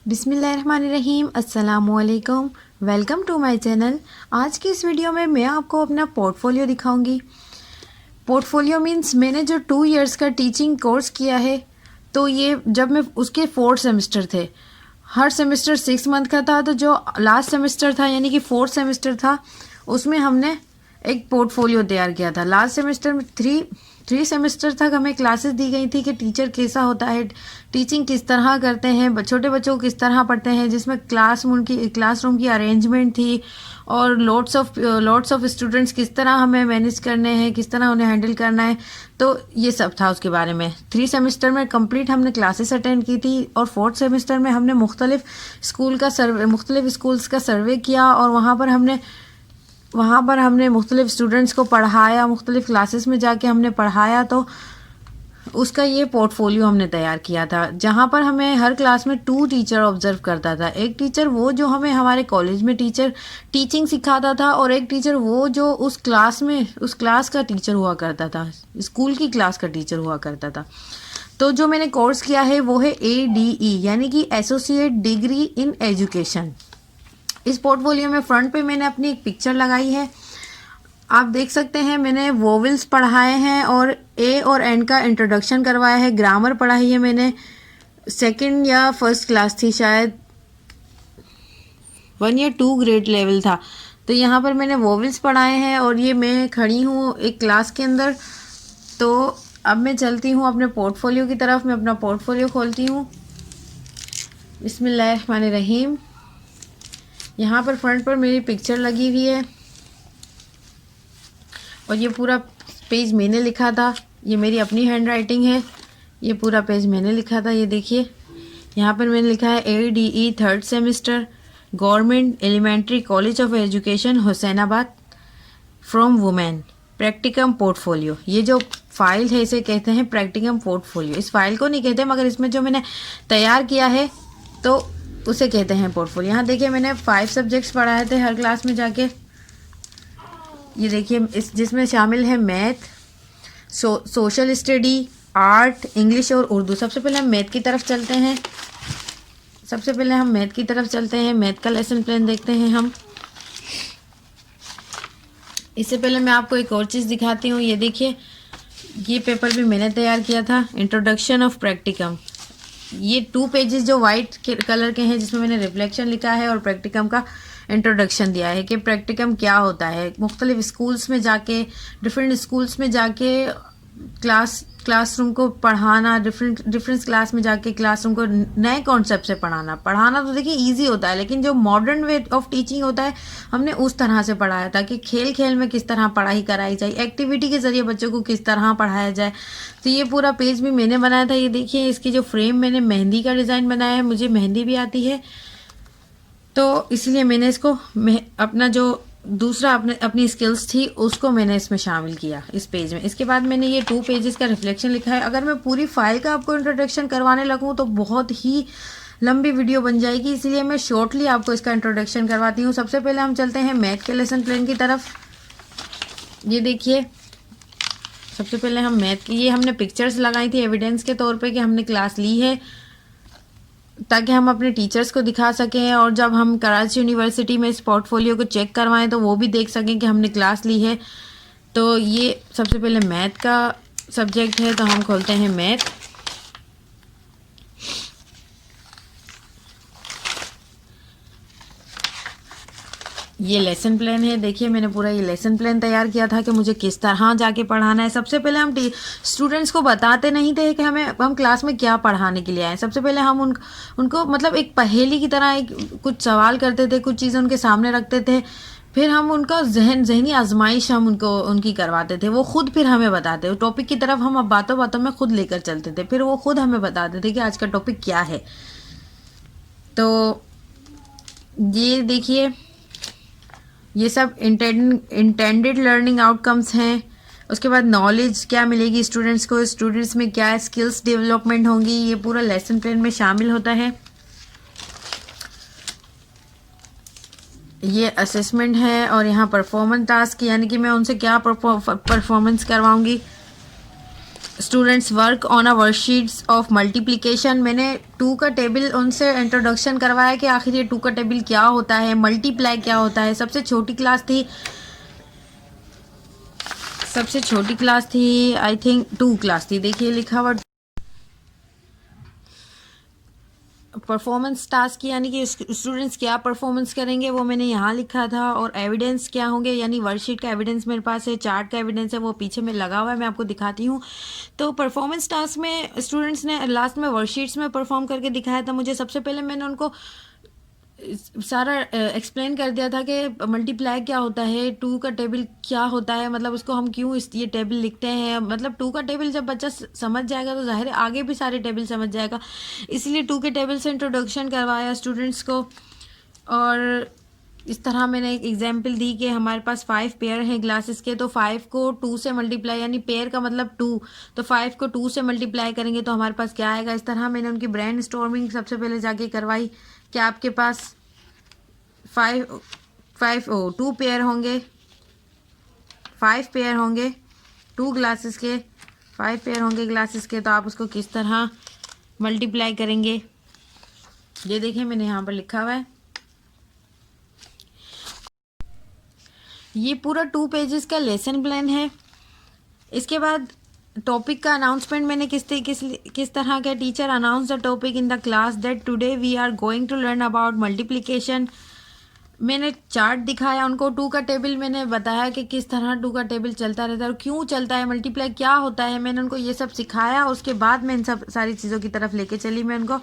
बिस्मिल्लाहिर्रहमानिर्रहीम, अस्सलामुअलैकुम। Welcome to my channel. आज की इस वीडियो में मैं आपको अपना पोर्टफोलियो दिखाऊंगी। पोर्टफोलियो मींस मैंने जो 2 इयर्स का टीचिंग कोर्स किया है, तो ये जब मैं उसके 4 सेमेस्टर थे, हर सेमेस्टर 6 मंथ का था। तो जो लास्ट सेमेस्टर था यानी कि 4th सेमेस्टर था, उसमें हमने एक पोर्टफोलियो तैयार किया था। लास्ट सेमेस्टर में थ्री सेमेस्टर तक हमें क्लासेस दी गई थी कि टीचर कैसा होता है, टीचिंग किस तरह करते हैं, छोटे बच्चों को किस तरह पढ़ते हैं, जिसमें क्लासरूम की अरेंजमेंट थी और लॉट्स ऑफ स्टूडेंट्स किस तरह हमें मैनेज करने हैं, किस तरह उन्हें हैंडल करना है। तो ये सब था उसके बारे में। 3 सेमेस्टर में कंप्लीट हमने क्लासेस अटेंड की थी और 4th सेमेस्टर में हमने मुख्तलिफ स्कूल्स का सर्वे किया और वहाँ पर हमने मुख्तलिफ स्टूडेंट्स को पढ़ाया, मुख्तलिफ क्लासेस में जाके हमने पढ़ाया। तो उसका ये पोर्टफोलियो हमने तैयार किया था, जहाँ पर हमें हर क्लास में 2 टीचर ऑब्जर्व करता था। एक टीचर वो जो हमें हमारे कॉलेज में टीचिंग सिखाता था, और एक टीचर वो जो उस क्लास का टीचर हुआ करता था, स्कूल की क्लास का टीचर हुआ करता था। तो जो मैंने कोर्स किया है वो है ADE यानी कि एसोसिएट डिग्री इन एजुकेशन। इस पोर्टफोलियो में फ्रंट पे मैंने अपनी एक पिक्चर लगाई है, आप देख सकते हैं। मैंने वोवेल्स पढ़ाए हैं और ए और एन का इंट्रोडक्शन करवाया है। ग्रामर पढ़ाई है मैंने, 2nd या 1st क्लास थी शायद, 1 या 2 ग्रेड लेवल था। तो यहाँ पर मैंने वोवेल्स पढ़ाए हैं और ये मैं खड़ी हूँ एक क्लास के अंदर। तो अब मैं चलती हूँ अपने पोर्टफोलियो की तरफ। मैं अपना पोर्टफोलियो खोलती हूँ। बिस्मिल्लाहिर्रहमानिर्रहीम। यहाँ पर फ्रंट पर मेरी पिक्चर लगी हुई है और ये पूरा पेज मैंने लिखा था। ये मेरी अपनी हैंड राइटिंग है, ये पूरा पेज मैंने लिखा था। ये देखिए, यहाँ पर मैंने लिखा है ADE 3rd semester, government elementary college of education Hussainabad, from women, practicum portfolio. ये जो फाइल है इसे कहते हैं प्रैक्टिकम पोर्टफोलियो। इस फाइल को नहीं कहते, मगर इसमें जो मैंने तैयार किया है तो उसे कहते हैं पोर्टफोलियो। यहाँ देखिए, मैंने 5 सब्जेक्ट्स पढ़ाए थे हर क्लास में जाके। ये देखिए, जिसमें शामिल है math, social study, art, English और उर्दू। सबसे पहले हम मैथ की तरफ चलते हैं। मैथ का लेसन प्लान देखते हैं हम। इससे पहले मैं आपको एक और चीज़ दिखाती हूँ। ये देखिए, ये पेपर भी मैंने तैयार किया था, इंट्रोडक्शन ऑफ प्रैक्टिकम। ये 2 पेजेस जो वाइट कलर के हैं, जिसमें मैंने रिफ्लेक्शन लिखा है और प्रैक्टिकम का इंट्रोडक्शन दिया है कि प्रैक्टिकम क्या होता है। मुख्तलिफ स्कूल्स में जाके, डिफरेंट स्कूल्स में जाके क्लासरूम को पढ़ाना, डिफरेंट क्लास में जाके क्लासरूम को नए कॉन्सेप्ट से पढ़ाना तो देखिए इजी होता है, लेकिन जो मॉडर्न वे ऑफ टीचिंग होता है, हमने उस तरह से पढ़ाया था कि खेल खेल में किस तरह पढ़ाई कराई जाए, एक्टिविटी के ज़रिए बच्चों को किस तरह पढ़ाया जाए। तो ये पूरा पेज भी मैंने बनाया था। ये देखिए, इसकी जो फ्रेम मैंने मेहंदी का डिज़ाइन बनाया है, मुझे मेहंदी भी आती है, तो इसलिए मैंने इसको अपना जो दूसरा अपनी स्किल्स थी उसको मैंने इसमें शामिल किया इस पेज में। इसके बाद मैंने ये 2 पेजेस का रिफ्लेक्शन लिखा है। अगर मैं पूरी फाइल का आपको इंट्रोडक्शन करवाने लगूँ तो बहुत ही लंबी वीडियो बन जाएगी, इसलिए मैं शॉर्टली आपको इसका इंट्रोडक्शन करवाती हूँ। सबसे पहले हम चलते हैं मैथ के लेसन प्लान की तरफ। ये देखिए, सबसे पहले हम मैथ की, ये हमने पिक्चर्स लगाई थी एविडेंस के तौर पर कि हमने क्लास ली है, ताकि हम अपने टीचर्स को दिखा सकें, और जब हम कराची यूनिवर्सिटी में इस पोर्टफोलियो को चेक करवाएं तो वो भी देख सकें कि हमने क्लास ली है। तो ये सबसे पहले मैथ का सब्जेक्ट है, तो हम खोलते हैं मैथ। ये लेसन प्लान है। देखिए, मैंने पूरा ये लेसन प्लान तैयार किया था कि मुझे किस तरह जाके पढ़ाना है। सबसे पहले हम स्टूडेंट्स को बताते नहीं थे कि हम क्लास में क्या पढ़ाने के लिए आए। सबसे पहले हम उनको मतलब एक पहेली की तरह कुछ सवाल करते थे, कुछ चीज़ें उनके सामने रखते थे, फिर हम उनका जहनी आजमाइश हम उनकी करवाते थे। वो खुद फिर हमें बताते, टॉपिक की तरफ हम अब बातों बातों में खुद लेकर चलते थे, फिर वो खुद हमें बताते थे कि आज का टॉपिक क्या है। तो ये देखिए, ये सब इंटेंडेड लर्निंग आउटकम्स हैं। उसके बाद नॉलेज क्या मिलेगी स्टूडेंट्स को, स्टूडेंट्स में क्या स्किल्स डेवलपमेंट होंगी, ये पूरा लेसन प्लान में शामिल होता है। ये असेसमेंट है और यहाँ परफॉर्मेंस टास्क, यानी कि मैं उनसे क्या परफॉर्मेंस करवाऊंगी। Students work on a worksheets of multiplication. मैंने 2 का टेबल उनसे इंट्रोडक्शन करवाया कि आखिर ये 2 का टेबल क्या होता है, मल्टीप्लाई क्या होता है। सबसे छोटी क्लास थी आई थिंक 2 क्लास थी। देखिए लिखा हुआ परफॉर्मेंस टास्क यानी कि स्टूडेंट्स क्या परफॉर्मेंस करेंगे वो मैंने यहाँ लिखा था, और एविडेंस क्या होंगे यानी वर्कशीट का एविडेंस मेरे पास है, चार्ट का एविडेंस है वो पीछे में लगा हुआ है, मैं आपको दिखाती हूँ। तो परफॉर्मेंस टास्क में स्टूडेंट्स ने लास्ट में वर्कशीट्स में परफॉर्म करके दिखाया था मुझे। सबसे पहले मैंने उनको सारा एक्सप्लेन कर दिया था कि मल्टीप्लाई क्या होता है, 2 का टेबल क्या होता है, मतलब उसको हम क्यों ये टेबल लिखते हैं। मतलब 2 का टेबल जब बच्चा समझ जाएगा तो जाहिर है आगे भी सारे टेबल समझ जाएगा, इसलिए 2 के टेबल से इंट्रोडक्शन करवाया स्टूडेंट्स को। और इस तरह मैंने एक एग्जाम्पल दी कि हमारे पास 5 पेयर हैं ग्लासेस के, तो 5 को 2 से मल्टीप्लाई यानी पेयर का मतलब 2, तो 5 को 2 से मल्टीप्लाई करेंगे तो हमारे पास क्या आएगा। इस तरह मैंने उनकी ब्रेन स्टॉर्मिंग सबसे पहले जाके करवाई कि आपके पास 2 पेयर होंगे, 5 पेयर होंगे 2 ग्लासेस के, 5 पेयर होंगे ग्लासेस के, तो आप उसको किस तरह मल्टीप्लाई करेंगे। ये देखिए मैंने यहाँ पर लिखा हुआ है, ये पूरा 2 पेजेस का लेसन प्लान है। इसके बाद टॉपिक का अनाउंसमेंट मैंने किस तरह का, teacher announce the topic in the class that today we are going to learn about multiplication. मैंने चार्ट दिखाया उनको, 2 का टेबल मैंने बताया कि किस तरह 2 का टेबल चलता रहता है और क्यों चलता है, मल्टीप्लाई क्या होता है, मैंने उनको ये सब सिखाया। उसके बाद मैं इन सब सारी चीज़ों की तरफ लेके चली मैं उनको।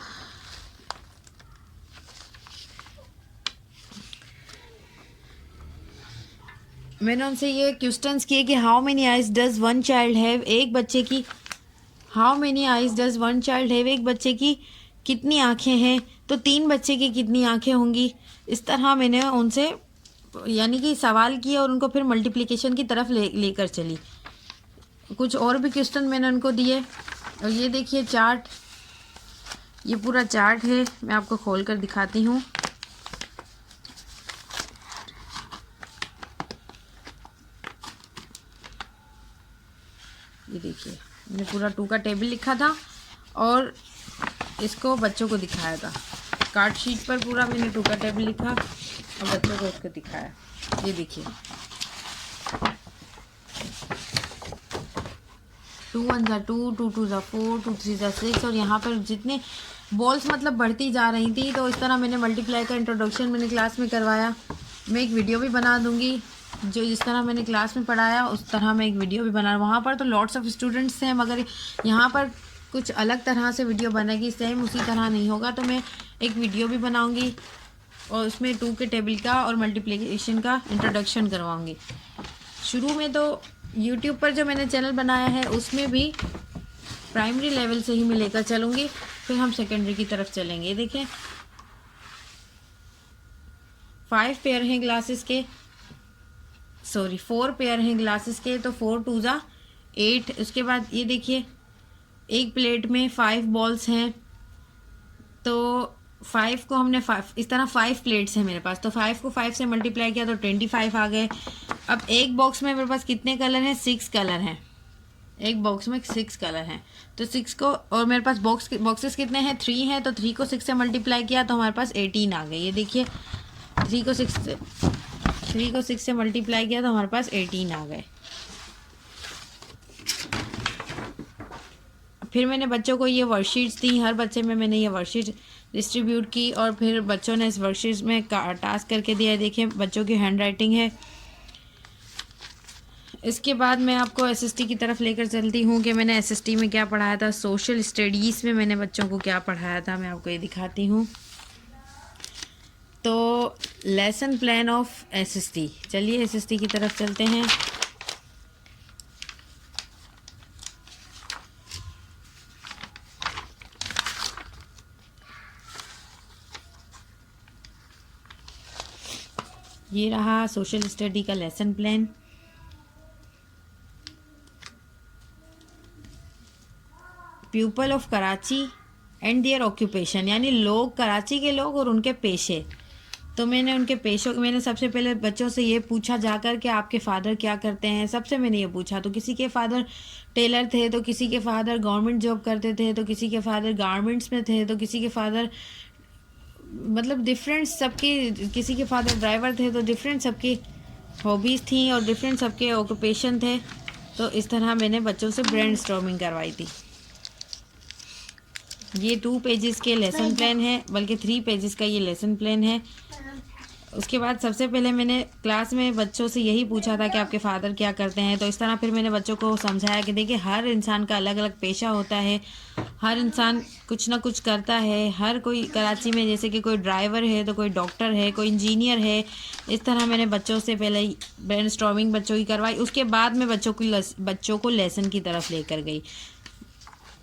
मैंने उनसे ये क्वेश्चंस किए कि how many eyes does one child have, एक बच्चे की how many eyes does one child have, एक बच्चे की कितनी आँखें हैं, तो 3 बच्चे की कितनी आँखें होंगी। इस तरह मैंने उनसे यानी कि सवाल किया और उनको फिर मल्टीप्लिकेशन की तरफ लेकर चली। कुछ और भी क्वेश्चन मैंने उनको दिए, और ये देखिए चार्ट, ये पूरा चार्ट है, मैं आपको खोल कर दिखाती हूँ। ये देखिए मैंने पूरा 2 का टेबल लिखा था और इसको बच्चों को दिखाया था। कार्ड शीट पर पूरा मैंने 2 का टेबल लिखा और बच्चों को उसको दिखाया। ये देखिए 2 1 ज़ा 2, 2 2 ज़ा 4, 2 3 ज़ा 6, और यहाँ पर जितने बॉल्स मतलब बढ़ती जा रही थी, तो इस तरह मैंने मल्टीप्लाई का इंट्रोडक्शन मैंने क्लास में करवाया। मैं एक वीडियो भी बना दूँगी, जो जिस तरह मैंने क्लास में पढ़ाया उस तरह मैं एक वीडियो भी बना। वहाँ पर तो लॉट्स ऑफ स्टूडेंट्स हैं, मगर यहाँ पर कुछ अलग तरह से वीडियो बनेगी, सेम उसी तरह नहीं होगा, तो मैं एक वीडियो भी बनाऊँगी और उसमें 2 के टेबल का और मल्टीप्लिकेशन का इंट्रोडक्शन करवाऊँगी। शुरू में तो यूट्यूब पर जो मैंने चैनल बनाया है उसमें भी प्राइमरी लेवल से ही मैं लेकर चलूँगी, फिर हम सेकेंडरी की तरफ चलेंगे। देखें 5 पेयर हैं ग्लासेस के, 4 पेयर हैं ग्लासेस के, तो 4 2 ज़ा 8। उसके बाद ये देखिए एक प्लेट में 5 बॉल्स हैं, तो 5 को हमने 5 इस तरह 5 प्लेट्स हैं मेरे पास, तो 5 को 5 से मल्टीप्लाई किया तो 25 आ गए। अब एक बॉक्स में मेरे पास कितने कलर हैं, 6 कलर हैं, एक बॉक्स में 6 कलर हैं, तो 6 को, और मेरे पास बॉक्सेस कितने हैं, 3 हैं, तो 3 को 6 से मल्टीप्लाई किया तो हमारे पास 18 आ गए। ये देखिए 3 को 6 से मल्टीप्लाई किया तो हमारे पास 18 आ गए। फिर मैंने बच्चों को ये वर्कशीट्स दी, हर बच्चे में मैंने ये वर्कशीट डिस्ट्रीब्यूट की और फिर बच्चों ने इस वर्कशीट्स में टास्क करके दिया। देखिए बच्चों की हैंड राइटिंग है। इसके बाद मैं आपको एसएसटी की तरफ लेकर चलती हूँ कि मैंने एसएसटी में क्या पढ़ाया था, सोशल स्टडीज़ में मैंने बच्चों को क्या पढ़ाया था, मैं आपको ये दिखाती हूँ। तो लेसन प्लान ऑफ एसएसटी, चलिए एसएसटी की तरफ चलते हैं। ये रहा सोशल स्टडी का lesson plan. People of Karachi and their occupation, यानी लोग, कराची के लोग और उनके पेशे। तो मैंने सबसे पहले बच्चों से ये पूछा जाकर कि आपके फादर क्या करते हैं। सबसे मैंने ये पूछा, तो किसी के फादर टेलर थे, तो किसी के फादर गवर्नमेंट जॉब करते थे, तो किसी के फादर गारमेंट्स में थे, तो किसी के फादर मतलब डिफरेंट सबके, किसी के फादर ड्राइवर थे, तो डिफरेंट सबकी हॉबीज़ थी और डिफरेंट सबके ऑक्यूपेशन थे। तो इस तरह मैंने बच्चों से ब्रेनस्टॉर्मिंग करवाई थी। ये 2 पेजेस के लेसन प्लान है, बल्कि 3 पेजेस का ये लेसन प्लान है। उसके बाद सबसे पहले मैंने क्लास में बच्चों से यही पूछा था कि आपके फादर क्या करते हैं। तो इस तरह फिर मैंने बच्चों को समझाया कि देखिए हर इंसान का अलग अलग पेशा होता है, हर इंसान कुछ ना कुछ करता है। हर कोई कराची में जैसे कि कोई ड्राइवर है, तो कोई डॉक्टर है, कोई इंजीनियर है। इस तरह मैंने बच्चों से पहले ब्रेनस्टॉर्मिंग बच्चों की करवाई। उसके बाद मैं बच्चों को लेसन की तरफ लेकर गई।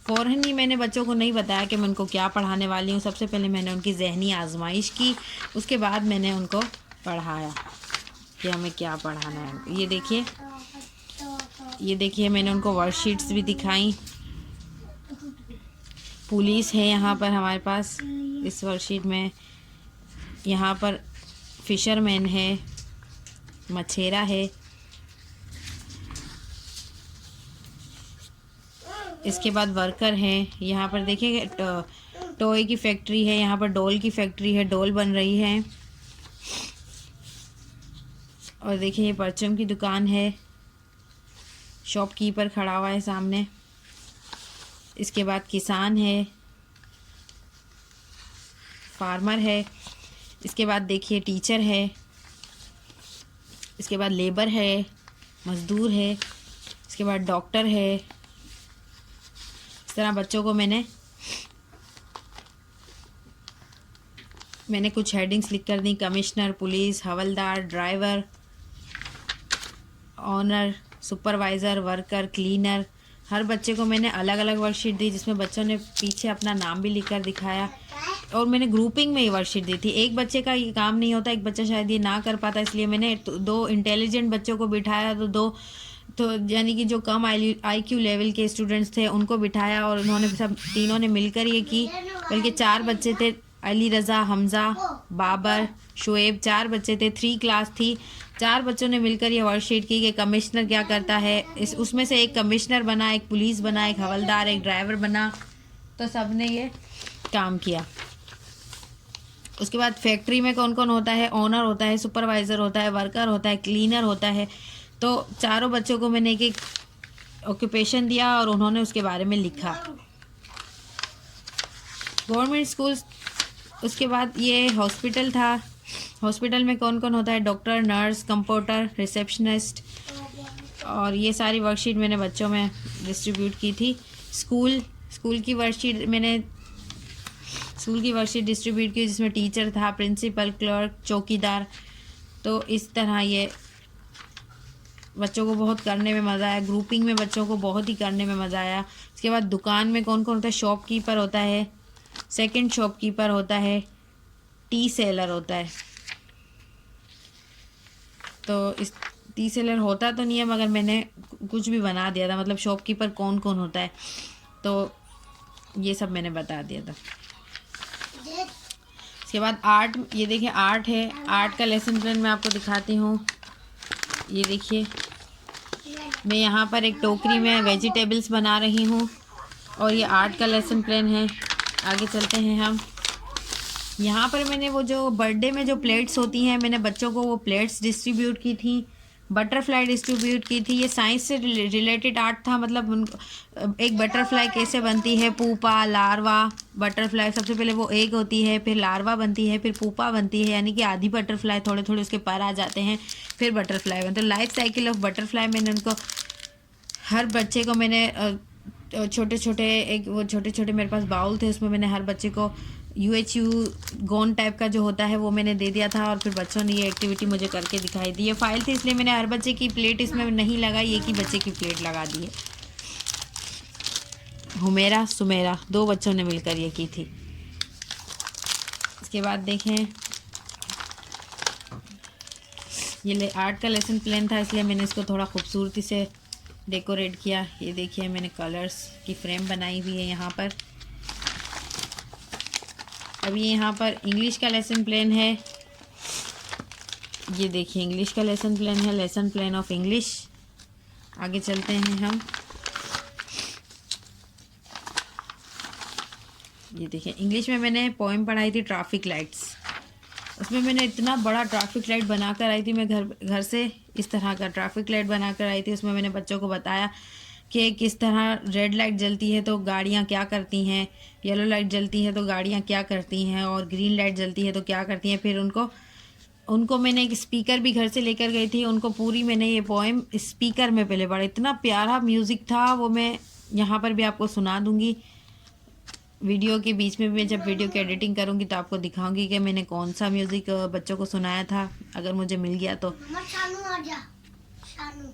फ़ौरन ही मैंने बच्चों को नहीं बताया कि मैं उनको क्या पढ़ाने वाली हूँ। सबसे पहले मैंने उनकी ज़हनी आजमाइश की, उसके बाद मैंने उनको पढ़ाया कि हमें क्या पढ़ाना है। ये देखिए मैंने उनको वर्कशीट्स भी दिखाई। पुलिस है यहाँ पर हमारे पास इस वर्कशीट में, यहाँ पर फिशरमैन है, मछेरा है, इसके बाद वर्कर हैं। यहाँ पर देखिए टॉय की फैक्ट्री है, यहाँ पर डॉल की फैक्ट्री है, डॉल बन रही है। और देखिए ये परचम की दुकान है, शॉपकीपर खड़ा हुआ है सामने। इसके बाद किसान है, फार्मर है। इसके बाद देखिए टीचर है। इसके बाद लेबर है, मज़दूर है। इसके बाद डॉक्टर है। इस तरह बच्चों को मैंने कुछ हेडिंग्स लिख कर दी। कमिश्नर, पुलिस, हवलदार, driver, owner, supervisor, worker, cleaner. हर बच्चे को मैंने अलग अलग वर्कशीट दी, जिसमें बच्चों ने पीछे अपना नाम भी लिख कर दिखाया। और मैंने ग्रुपिंग में ये वर्कशीट दी थी। एक बच्चे का ये काम नहीं होता, एक बच्चा शायद ये ना कर पाता, इसलिए मैंने 2 इंटेलिजेंट बच्चों को बिठाया, तो यानी कि जो कम IQ लेवल के स्टूडेंट्स थे उनको बिठाया, और उन्होंने सब तीनों ने मिलकर ये की। बल्कि 4 बच्चे थे, अली रज़ा, हमज़ा, बाबर, शुएब, 4 बच्चे थे। 3 क्लास थी। 4 बच्चों ने मिलकर ये वर्कशीट की कि कमिश्नर क्या करता है। उसमें से एक कमिश्नर बना, एक पुलिस बना, एक हवलदार, एक ड्राइवर बना। तो सब ने ये काम किया। उसके बाद फैक्ट्री में कौन कौन होता है, ओनर होता है, सुपरवाइज़र होता है, वर्कर होता है, क्लीनर होता है। तो चारों बच्चों को मैंने एक ऑक्यूपेशन दिया और उन्होंने उसके बारे में लिखा। Government school. उसके बाद ये हॉस्पिटल था। हॉस्पिटल में कौन कौन होता है, डॉक्टर, नर्स, कंपाउंडर, रिसेप्शनिस्ट। और ये सारी वर्कशीट मैंने बच्चों में डिस्ट्रीब्यूट की थी। स्कूल की वर्कशीट डिस्ट्रीब्यूट की, जिसमें टीचर था, प्रिंसिपल, क्लर्क, चौकीदार। तो इस तरह ये बच्चों को बहुत करने में मज़ा आया। ग्रुपिंग में बच्चों को बहुत ही करने में मज़ा आया। इसके बाद दुकान में कौन कौन होता है, शॉपकीपर होता है, सेकंड शॉपकीपर होता है, टी सेलर होता है। तो इस टी सेलर होता तो नहीं है, मगर मैंने कुछ भी बना दिया था, मतलब शॉपकीपर कौन कौन होता है, तो ये सब मैंने बता दिया था। इसके बाद आर्ट, ये देखिए आर्ट है। आर्ट का लेसन प्लान मैं आपको दिखाती हूँ। ये देखिए मैं यहाँ पर एक टोकरी में वेजिटेबल्स बना रही हूँ, और ये आर्ट का लेसन प्लान है। आगे चलते हैं हम। यहाँ पर मैंने वो जो बर्थडे में जो प्लेट्स होती हैं, मैंने बच्चों को वो प्लेट्स डिस्ट्रीब्यूट की थी, बटरफ्लाई डिस्ट्रीब्यूट की थी। ये साइंस से रिलेटेड आर्ट था, मतलब एक बटरफ्लाई कैसे बनती है, पूपा, लार्वा, बटरफ्लाई। सबसे पहले वो एग होती है, फिर लार्वा बनती है, फिर पूपा बनती है, यानी कि आधी बटरफ्लाई, थोड़े थोड़े उसके पर आ जाते हैं, फिर बटरफ्लाई बनते हैं। लाइफ साइकिल ऑफ बटरफ्लाई मैंने उनको, हर बच्चे को मैंने छोटे छोटे मेरे पास बाउल थे, उसमें मैंने हर बच्चे को UHU गोन टाइप का जो होता है वो मैंने दे दिया था, और फिर बच्चों ने ये एक्टिविटी मुझे करके दिखाई दी। ये फाइल थी, इसलिए मैंने हर बच्चे की प्लेट इसमें नहीं लगाई, एक ही बच्चे की प्लेट लगा दी है। हुमेरा, सुमेरा, 2 बच्चों ने मिलकर ये की थी। इसके बाद देखें, ये आर्ट का लेसन प्लान था, इसलिए मैंने इसको थोड़ा खूबसूरती से डेकोरेट किया। ये देखिए मैंने कलर्स की फ्रेम बनाई हुई है यहाँ पर। अभी यहाँ पर इंग्लिश का लेसन प्लान है। ये देखिए इंग्लिश का लेसन प्लान है, लेसन प्लान ऑफ इंग्लिश। आगे चलते हैं हम। ये देखिए इंग्लिश में मैंने पोएम पढ़ाई थी ट्रैफिक लाइट्स। उसमें मैंने इतना बड़ा ट्रैफिक लाइट बना कर आई थी, मैं घर से इस तरह का ट्रैफिक लाइट बना कर आई थी। उसमें मैंने बच्चों को बताया कि किस तरह रेड लाइट जलती है तो गाड़ियाँ क्या करती हैं, येलो लाइट जलती है तो गाड़ियाँ क्या करती हैं, और ग्रीन लाइट जलती है तो क्या करती हैं। फिर उनको मैंने एक स्पीकर भी घर से लेकर गई थी, उनको पूरी मैंने ये पोएम स्पीकर में पहले पढ़ा। इतना प्यारा म्यूज़िक था वो, मैं यहाँ पर भी आपको सुना दूँगी। वीडियो के बीच में भी जब वीडियो की एडिटिंग करूँगी तो आपको दिखाऊंगी कि मैंने कौन सा म्यूज़िक बच्चों को सुनाया था, अगर मुझे मिल गया तो। शानू आजा, शानू।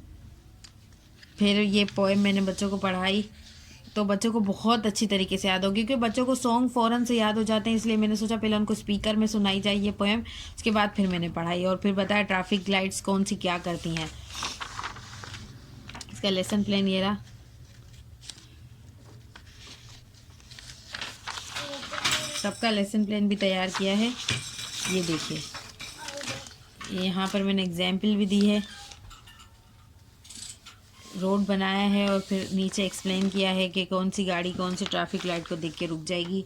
फिर ये पोएम मैंने बच्चों को पढ़ाई तो बच्चों को बहुत अच्छी तरीके से याद होगी, क्योंकि बच्चों को सॉन्ग फ़ौरन से याद हो जाते हैं। इसलिए मैंने सोचा पहले उनको स्पीकर में सुनाई जाए ये पोएम, उसके बाद फिर मैंने पढ़ाई और फिर बताया ट्रैफिक लाइट्स कौन सी क्या करती हैं। इसका लेसन प्लान ये रहा। सबका लेसन प्लान भी तैयार किया है। ये देखिए यहाँ पर मैंने एग्जाम्पल भी दी है, रोड बनाया है और फिर नीचे एक्सप्लेन किया है कि कौन सी गाड़ी कौन सी ट्रैफिक लाइट को देख के रुक जाएगी।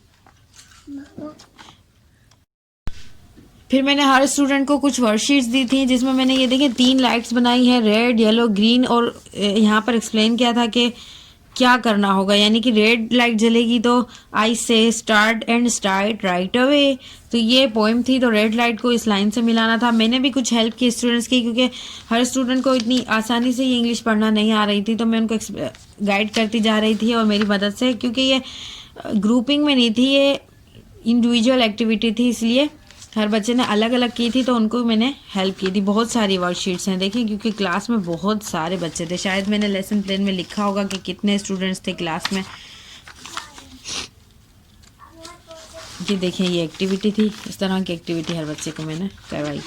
फिर मैंने हर स्टूडेंट को कुछ वर्कशीट्स दी थी जिसमें मैंने ये देखिए 3 लाइट्स बनाई हैं, रेड येलो ग्रीन, और यहाँ पर एक्सप्लेन किया था कि क्या करना होगा। यानी कि रेड लाइट जलेगी तो आई से start and start right away. तो ये पोएम थी, तो रेड लाइट को इस लाइन से मिलाना था। मैंने भी कुछ हेल्प की स्टूडेंट्स की, क्योंकि हर स्टूडेंट को इतनी आसानी से ये इंग्लिश पढ़ना नहीं आ रही थी, तो मैं उनको गाइड करती जा रही थी और मेरी मदद से, क्योंकि ये ग्रुपिंग में नहीं थी, ये इंडिविजुअल एक्टिविटी थी, इसलिए हर बच्चे ने अलग अलग की थी तो उनको मैंने हेल्प की थी। बहुत सारी वर्कशीट्स हैं देखिए, क्योंकि क्लास में बहुत सारे बच्चे थे। शायद मैंने लेसन प्लान में लिखा होगा कि कितने स्टूडेंट्स थे क्लास में। ये देखिए ये एक्टिविटी थी, इस तरह की एक्टिविटी हर बच्चे को मैंने करवाई।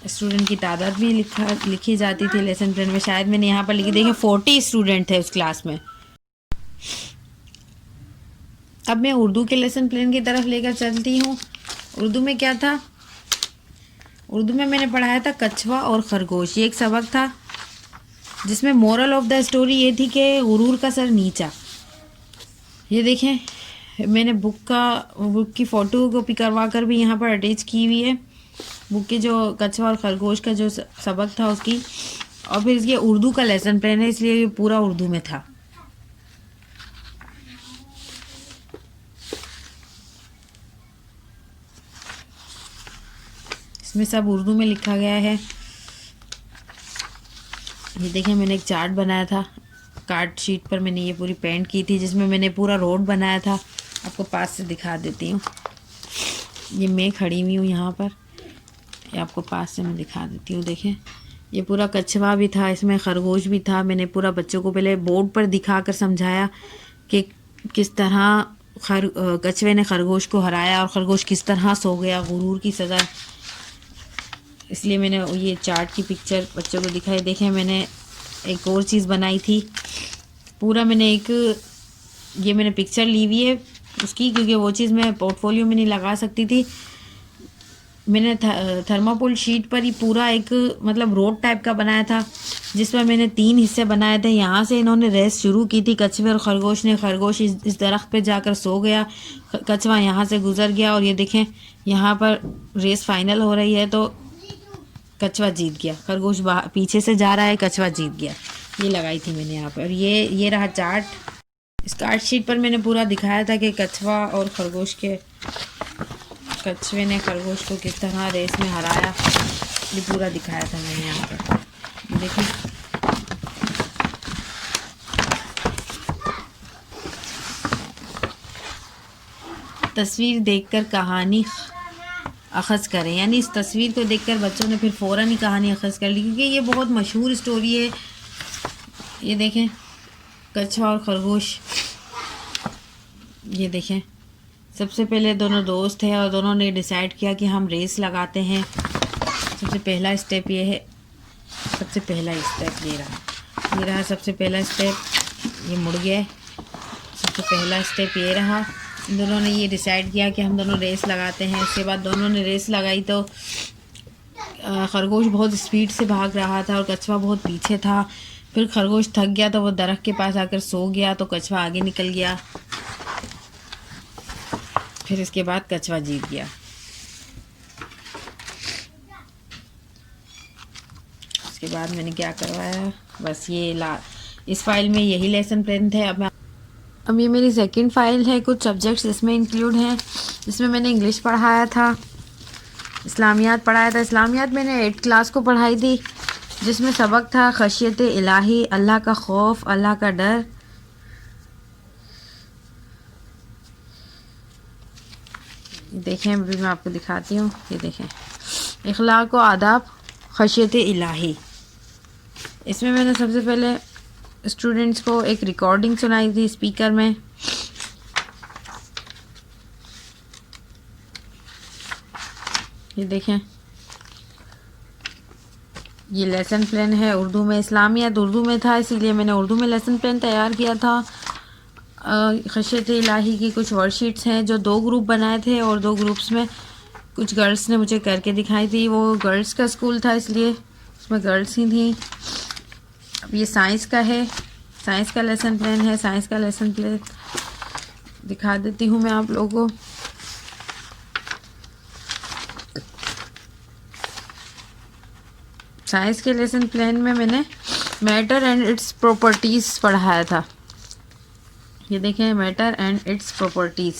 स्टूडेंट की तादाद भी लिखी जाती थी लेसन प्लान में। शायद मैंने यहाँ पर लिखी, देखिए 40 स्टूडेंट थे उस क्लास में। अब मैं उर्दू के लेसन प्लान की तरफ लेकर चलती हूँ। उर्दू में क्या था? उर्दू में मैंने पढ़ाया था कछवा और खरगोश। ये एक सबक था जिसमें मोरल ऑफ द स्टोरी ये थी कि गुरूर का सर नीचा। ये देखें मैंने बुक की फ़ोटो कॉपी करवा कर भी यहाँ पर अटैच की हुई है, बुक के जो कछवा और खरगोश का जो सबक था उसकी। और फिर ये उर्दू का लेसन प्लान है, इसलिए ये पूरा उर्दू में था। इसमें सब उर्दू में लिखा गया है। ये देखिए मैंने एक चार्ट बनाया था, कार्ड शीट पर मैंने ये पूरी पेंट की थी, जिसमें मैंने पूरा रोड बनाया था। आपको पास से दिखा देती हूँ। ये मैं खड़ी हुई हूँ यहाँ पर, ये आपको पास से मैं दिखा देती हूँ। देखें ये पूरा कछवा भी था, इसमें खरगोश भी था। मैंने पूरा बच्चों को पहले बोर्ड पर दिखा कर समझाया कि किस तरह कछवे ने खरगोश को हराया और खरगोश किस तरह सो गया, गुरूर की सज़ा। इसलिए मैंने ये चार्ट की पिक्चर बच्चों को दिखाई। देखें मैंने एक और चीज़ बनाई थी, पूरा मैंने मैंने पिक्चर ली हुई है उसकी, क्योंकि वो चीज़ मैं पोर्टफोलियो में नहीं लगा सकती थी। मैंने थर्माकोल शीट पर ही पूरा एक मतलब रोड टाइप का बनाया था, जिसमें मैंने 3 हिस्से बनाए थे। यहाँ से इन्होंने रेस शुरू की थी कछवे और खरगोश ने। खरगोश इस दरख्त पे जाकर सो गया, कछवा यहाँ से गुजर गया, और ये देखें यहाँ पर रेस फाइनल हो रही है तो कछवा जीत गया। खरगोश पीछे से जा रहा है, कछवा जीत गया। ये लगाई थी मैंने यहाँ पर। ये रहा चार्ट। इस कार्ड शीट पर मैंने पूरा दिखाया था कि कछवे ने खरगोश को किस तरह रेस में हराया। ये पूरा दिखाया था मैंने यहाँ पर। देखिए तस्वीर देखकर कहानी अखज़ करें, यानी इस तस्वीर को देखकर बच्चों ने फिर फ़ौरन ही कहानी अखज़ कर ली, क्योंकि ये बहुत मशहूर स्टोरी है। ये देखें कछवा और खरगोश। ये देखें सबसे पहले दोनों दोस्त हैं और दोनों ने डिसाइड किया कि हम रेस लगाते हैं। सबसे पहला स्टेप ये है, सबसे पहला स्टेप ये रहा सबसे पहला स्टेप। ये मुड़ गया। सबसे पहला स्टेप ये रहा, इन दोनों ने ये डिसाइड किया कि हम दोनों रेस लगाते हैं। उसके बाद दोनों ने रेस लगाई तो खरगोश बहुत स्पीड से भाग रहा था और कछुआ बहुत पीछे था। फिर खरगोश थक गया तो वो दरख्त के पास आकर सो गया, तो कछुआ आगे निकल गया। फिर इसके बाद कछुआ जीत गया। उसके बाद मैंने क्या करवाया, बस ये इस फाइल में यही लेसन प्लान थे। अब ये मेरी सेकंड फाइल है। कुछ सब्जेक्ट्स इसमें इंक्लूड हैं। इसमें मैंने इंग्लिश पढ़ाया था, इस्लामियात पढ़ाया था। इस्लामियात मैंने 8th क्लास को पढ़ाई थी, जिसमें सबक था खशियत इलाही, अल्लाह का खौफ, अल्लाह का डर। देखें, अभी मैं आपको दिखाती हूँ। ये देखें, इखलाक व आदाब खशियत इलाही। इसमें मैंने सबसे पहले स्टूडेंट्स को एक रिकॉर्डिंग सुनाई थी स्पीकर में। ये देखें, ये लेसन प्लान है उर्दू में। इस्लामियात उर्दू में था, इसीलिए मैंने उर्दू में लेसन प्लान तैयार किया था। खशियत इलाही की कुछ वर्कशीट्स हैं जो 2 ग्रुप बनाए थे, और 2 ग्रुप्स में कुछ गर्ल्स ने मुझे करके दिखाई थी। वो गर्ल्स का स्कूल था, इसलिए उसमें गर्ल्स ही थी। अब ये साइंस का है, साइंस का लेसन प्लान है। साइंस का लेसन प्लान दिखा देती हूँ मैं आप लोगों को। साइंस के लेसन प्लान में मैंने मैटर एंड इट्स प्रॉपर्टीज़ पढ़ाया था। ये देखें, matter and its properties,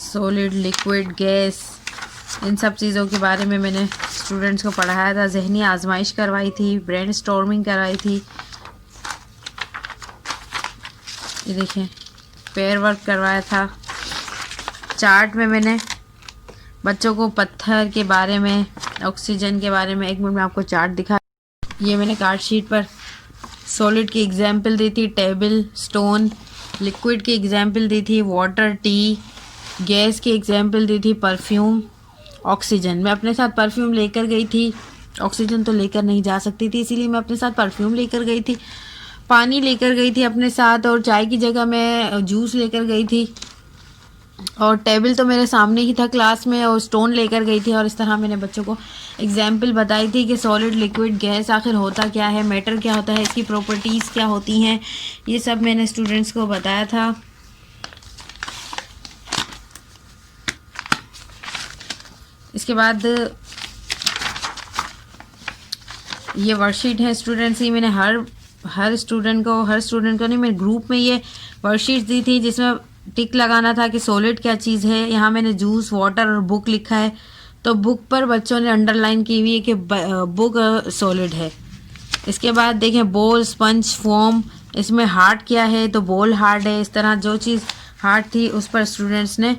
solid, liquid, gas, इन सब चीज़ों के बारे में मैंने स्टूडेंट्स को पढ़ाया था। जहनी आजमाइश करवाई थी, ब्रेन स्टॉर्मिंग करवाई थी। ये देखें, पेयर वर्क करवाया था। चार्ट में मैंने बच्चों को पत्थर के बारे में, ऑक्सीजन के बारे में, 1 मिनट में आपको चार्ट दिखा। ये मैंने कार्ड शीट पर सॉलिड की एग्जाम्पल दी थी, टेबल, स्टोन। लिक्विड की एग्जाम्पल दी थी, वाटर, टी। गैस की एग्जाम्पल दी थी, परफ्यूम। ऑक्सीजन, मैं अपने साथ परफ्यूम लेकर गई थी, ऑक्सीजन तो लेकर नहीं जा सकती थी, इसीलिए मैं अपने साथ परफ्यूम लेकर गई थी। पानी लेकर गई थी अपने साथ, और चाय की जगह मैं जूस लेकर गई थी। और टेबल तो मेरे सामने ही था क्लास में, और स्टोन लेकर गई थी। और इस तरह मैंने बच्चों को एग्जाम्पल बताई थी कि सॉलिड, लिक्विड, गैस आखिर होता क्या है, मैटर क्या होता है, इसकी प्रॉपर्टीज़ क्या होती हैं। ये सब मैंने स्टूडेंट्स को बताया था। इसके बाद ये वर्कशीट है स्टूडेंट्स की। मैंने हर स्टूडेंट को नहीं, मेरे ग्रुप में ये वर्कशीट दी थी, जिसमें टिक लगाना था कि सॉलिड क्या चीज़ है। यहाँ मैंने जूस, वाटर और बुक लिखा है, तो बुक पर बच्चों ने अंडरलाइन की हुई है कि बुक सॉलिड है। इसके बाद देखें, बॉल, स्पंज, फोम, इसमें हार्ट क्या है, तो बॉल हार्ड है। इस तरह जो चीज़ हार्ड थी उस पर स्टूडेंट्स ने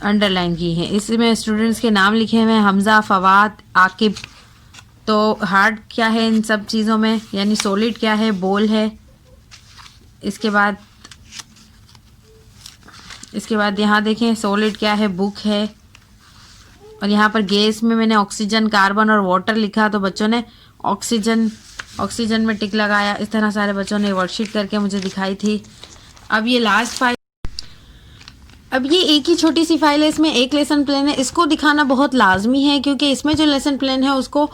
अंडरलाइन की है। इसमें स्टूडेंट्स के नाम लिखे हुए हैं, हमज़ा, फवाद, आकिब। तो हार्ड क्या है इन सब चीज़ों में, यानी सॉलिड क्या है, बॉल है। इसके बाद यहाँ देखें, सॉलिड क्या है, बुक है। और यहाँ पर गैस में मैंने ऑक्सीजन, कार्बन और वाटर लिखा, तो बच्चों ने ऑक्सीजन में टिक लगाया। इस तरह सारे बच्चों ने वर्कशीट करके मुझे दिखाई थी। अब ये लास्ट फाइल, अब ये एक ही छोटी सी फाइल है, इसमें एक लेसन प्लान है। इसको दिखाना बहुत लाजमी है, क्योंकि इसमें जो लेसन प्लान है उसको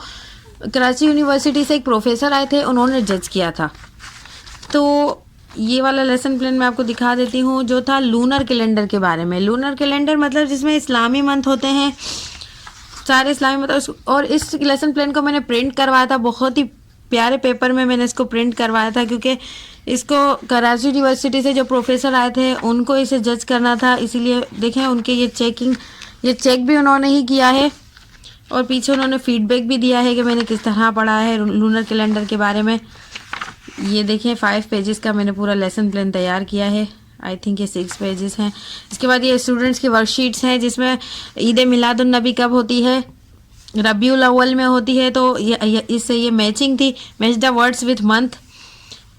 कराची यूनिवर्सिटी से एक प्रोफेसर आए थे, उन्होंने जज किया था। तो ये वाला लेसन प्लान मैं आपको दिखा देती हूँ, जो था लूनर कैलेंडर के बारे में। लूनर कैलेंडर मतलब जिसमें इस्लामी मंथ होते हैं, सारे इस्लामी मंथ। और इस लेसन प्लान को मैंने प्रिंट करवाया था, बहुत ही प्यारे पेपर में मैंने इसको प्रिंट करवाया था, क्योंकि इसको कराची यूनिवर्सिटी से जो प्रोफेसर आए थे उनको इसे जज करना था। इसीलिए देखें, उनके ये चेक भी उन्होंने ही किया है, और पीछे उन्होंने फीडबैक भी दिया है कि मैंने किस तरह पढ़ा है लूनर कैलेंडर के बारे में। ये देखें, 5 पेजेस का मैंने पूरा लेसन प्लान तैयार किया है। आई थिंक ये 6 पेजेस हैं। इसके बाद ये स्टूडेंट्स की वर्कशीट्स हैं, जिसमें ईद मिलादुन नबी कब होती है, रबीउल अव्वल में होती है। तो इससे ये मैचिंग थी, match the words with month.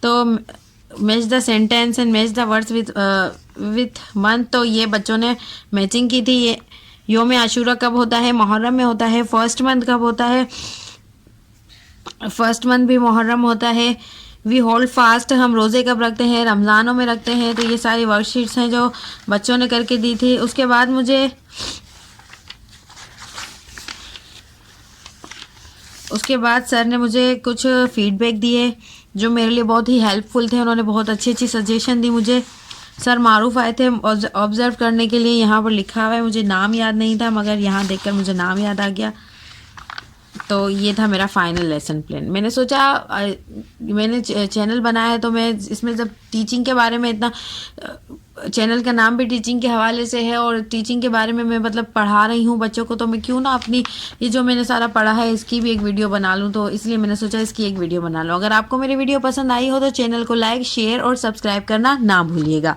तो match the sentence and match the words with month. तो ये बच्चों ने मैचिंग की थी। ये योम आशूरा कब होता है, मुहर्रम में होता है। फर्स्ट मंथ कब होता है, फर्स्ट मंथ भी मुहर्रम होता है। वी होल्ड फास्ट, हम रोज़े कब रखते हैं, रमज़ानों में रखते हैं। तो ये सारी वर्कशीट्स हैं जो बच्चों ने करके दी थी। उसके बाद सर ने मुझे कुछ फीडबैक दिए जो मेरे लिए बहुत ही हेल्पफुल थे। उन्होंने बहुत अच्छी अच्छी सजेशन दी मुझे। सर मारूफ आए थे ऑब्ज़र्व करने के लिए। यहाँ पर लिखा हुआ है, मुझे नाम याद नहीं था मगर यहाँ देखकर मुझे नाम याद आ गया। तो ये था मेरा फाइनल लेसन प्लान। मैंने सोचा मैंने चैनल बनाया है तो मैं इसमें जब टीचिंग के बारे में इतना, चैनल का नाम भी टीचिंग के हवाले से है और टीचिंग के बारे में मैं मतलब पढ़ा रही हूँ बच्चों को, तो मैं क्यों ना अपनी ये जो मैंने सारा पढ़ा है इसकी भी एक वीडियो बना लूँ। तो इसलिए मैंने सोचा इसकी एक वीडियो बना लूँ। अगर आपको मेरी वीडियो पसंद आई हो तो चैनल को लाइक, शेयर और सब्सक्राइब करना ना भूलिएगा।